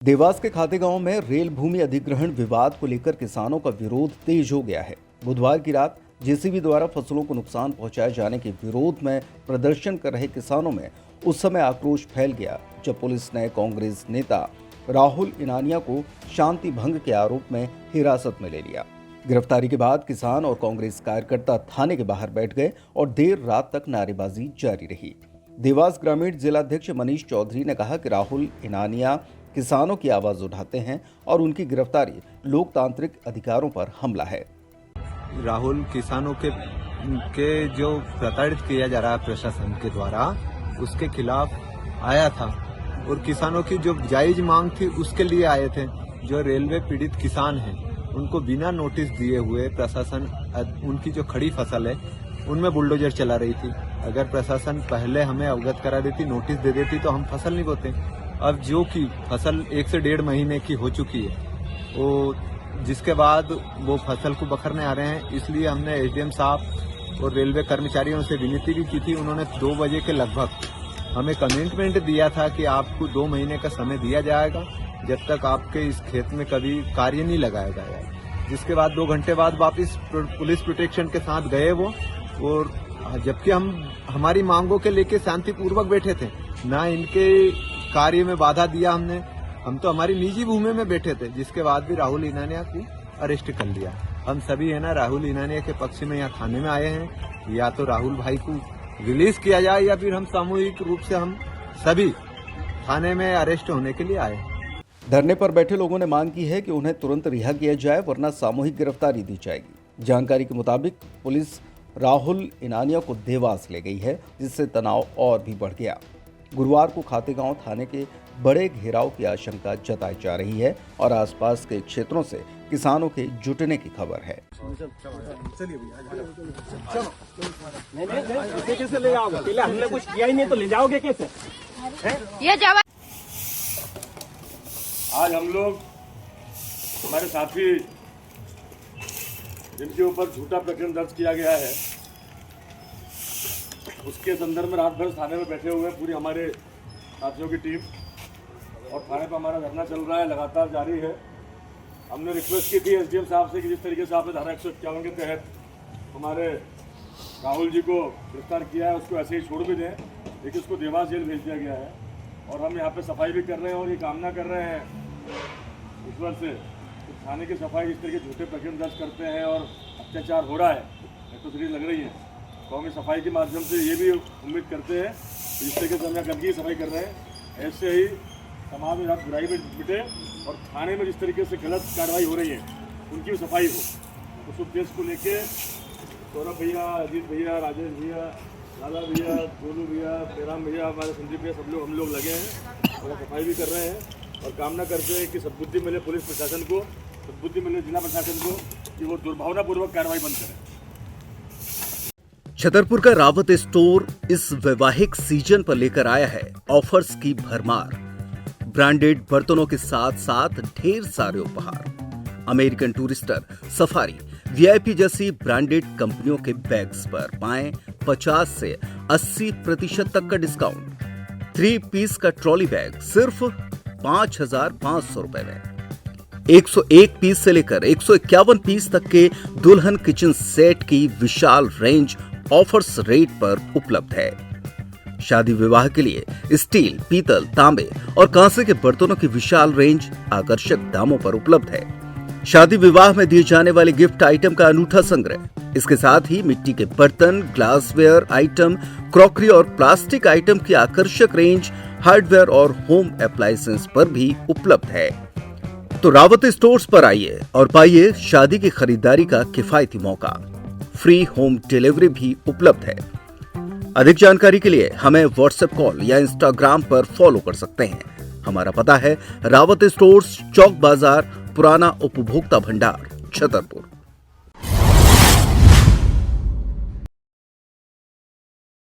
देवास के खातेगांव में रेल भूमि अधिग्रहण विवाद को लेकर किसानों का विरोध तेज हो गया है। बुधवार की रात जेसीबी द्वारा फसलों को नुकसान पहुंचाए जाने के विरोध में प्रदर्शन कर रहे किसानों में उस समय आक्रोश फैल गया जब पुलिस ने कांग्रेस नेता राहुल इनानिया को शांति भंग के आरोप में हिरासत में ले लिया। गिरफ्तारी के बाद किसान और कांग्रेस कार्यकर्ता थाने के बाहर बैठ गए और देर रात तक नारेबाजी जारी रही। देवास ग्रामीण जिलाध्यक्ष मनीष चौधरी ने कहा कि राहुल इनानिया किसानों की आवाज उठाते हैं और उनकी गिरफ्तारी लोकतांत्रिक अधिकारों पर हमला है। राहुल किसानों के जो प्रताड़ित किया जा रहा है प्रशासन के द्वारा, उसके खिलाफ आया था और किसानों की जो जायज मांग थी उसके लिए आए थे। जो रेलवे पीड़ित किसान हैं उनको बिना नोटिस दिए हुए प्रशासन उनकी जो खड़ी फसल है उनमें बुलडोजर चला रही थी। अगर प्रशासन पहले हमें अवगत करा देती, नोटिस दे देती तो हम फसल नहीं बोते। अब जो कि फसल 1 से 1.5 महीने की हो चुकी है, वो जिसके बाद वो फसल को बखरने आ रहे हैं, इसलिए हमने एसडीएम साहब और रेलवे कर्मचारियों से विनती भी की थी। उन्होंने 2 बजे के लगभग हमें कमिटमेंट दिया था कि आपको 2 महीने का समय दिया जाएगा जब तक आपके इस खेत में कभी कार्य नहीं लगाया जाएगा। जिसके बाद 2 घंटे बाद वापस पुलिस प्रोटेक्शन के साथ गए वो, और जबकि हम हमारी मांगों के लेके शांतिपूर्वक बैठे थे, ना इनके कार्य में बाधा दिया हमने। हम तो हमारी निजी भूमि में बैठे थे, जिसके बाद भी राहुल इनानिया को अरेस्ट कर लिया। हम सभी है ना राहुल इनानिया के पक्ष में यहाँ थाने में आए हैं। या तो राहुल भाई को रिलीज किया जाए या फिर हम सामूहिक रूप से हम सभी थाने में अरेस्ट होने के लिए आए हैं। धरने पर बैठे लोगों ने मांग की है कि उन्हें तुरंत रिहा किया जाए, वरना सामूहिक गिरफ्तारी दी जाएगी। जानकारी के मुताबिक पुलिस राहुल इनानिया को देवास ले गई है, जिससे तनाव और भी बढ़ गया। गुरुवार को खातेगांव थाने के बड़े घेराव की आशंका जताई जा रही है और आसपास के क्षेत्रों से किसानों के जुटने की खबर है। कैसे ले जाओगे? पहले हमने कुछ किया ही नहीं तो ले जाओगे कैसे? ये जवाब आज हम लोग हमारे साथी जिनके ऊपर झूठा प्रकरण दर्ज किया गया है, उसके संदर्भ में रात भर थाने में बैठे हुए पूरी हमारे साथियों की टीम, और थाने पर हमारा धरना चल रहा है, लगातार जारी है। हमने रिक्वेस्ट की थी एसडीएम साहब से कि जिस तरीके से आपने धारा 151 के तहत हमारे राहुल जी को गिरफ्तार किया है उसको ऐसे ही छोड़ भी दें, लेकिन उसको देवास जेल भेज दिया गया है। और हम यहाँ पे सफाई भी कर रहे हैं और ये कामना कर रहे हैं ईश्वर से कि थाने की सफाई जिस तरीके झूठे प्रकरण दर्ज करते हैं और अत्याचार हो रहा है, तो सीरीज लग रही है, तो हम इस सफाई के माध्यम से ये भी उम्मीद करते हैं कि जिस तरीके से हम यहाँ गंदगी की सफाई कर रहे हैं, ऐसे ही समाज में जहाँ बुराई में मिटे और थाने में जिस तरीके से गलत कार्रवाई हो रही है उनकी भी सफाई हो। उस उद्देश्य को लेके सौरभ भैया, अजीत भैया, राजेश भैया, लाला भैया, गोलू भैया, तेराम भैया, हमारे संदीप भैया, सब लोग हम लोग लगे हैं और सफाई भी कर रहे हैं और कामना करते हैं कि सद्बुद्धि मिले पुलिस प्रशासन को, सद्बुद्धि मिले जिला प्रशासन को कि वो दुर्भावनापूर्वक कार्रवाई बंद करें। छतरपुर का रावत स्टोर इस वैवाहिक सीजन पर लेकर आया है ऑफर्स की भरमार। ब्रांडेड बर्तनों के साथ साथ ढेर सारे उपहार। अमेरिकन टूरिस्टर, सफारी, वीआईपी जैसी ब्रांडेड कंपनियों के बैग्स पर पाएं 50 से 80% तक का डिस्काउंट। 3 पीस का ट्रॉली बैग सिर्फ 5,500 रुपए में। 101 पीस से लेकर 151 पीस तक के दुल्हन किचन सेट की विशाल रेंज ऑफर्स रेट पर उपलब्ध है। शादी विवाह के लिए स्टील, पीतल, तांबे और कांसे के बर्तनों की विशाल रेंज आकर्षक दामों पर उपलब्ध है। शादी विवाह में दिए जाने वाले गिफ्ट आइटम का अनूठा संग्रह। इसके साथ ही मिट्टी के बर्तन, ग्लासवेयर आइटम, क्रॉकरी और प्लास्टिक आइटम की आकर्षक रेंज हार्डवेयर और होम अप्लायंसेस पर भी उपलब्ध है। तो रावत स्टोर्स पर आइए और पाइए शादी की खरीदारी का किफायती मौका। फ्री होम डिलीवरी भी उपलब्ध है। अधिक जानकारी के लिए हमें व्हाट्सएप कॉल या इंस्टाग्राम पर फॉलो कर सकते हैं। हमारा पता है रावत स्टोर्स, चौक बाजार, पुराना उपभोक्ता भंडार, छतरपुर।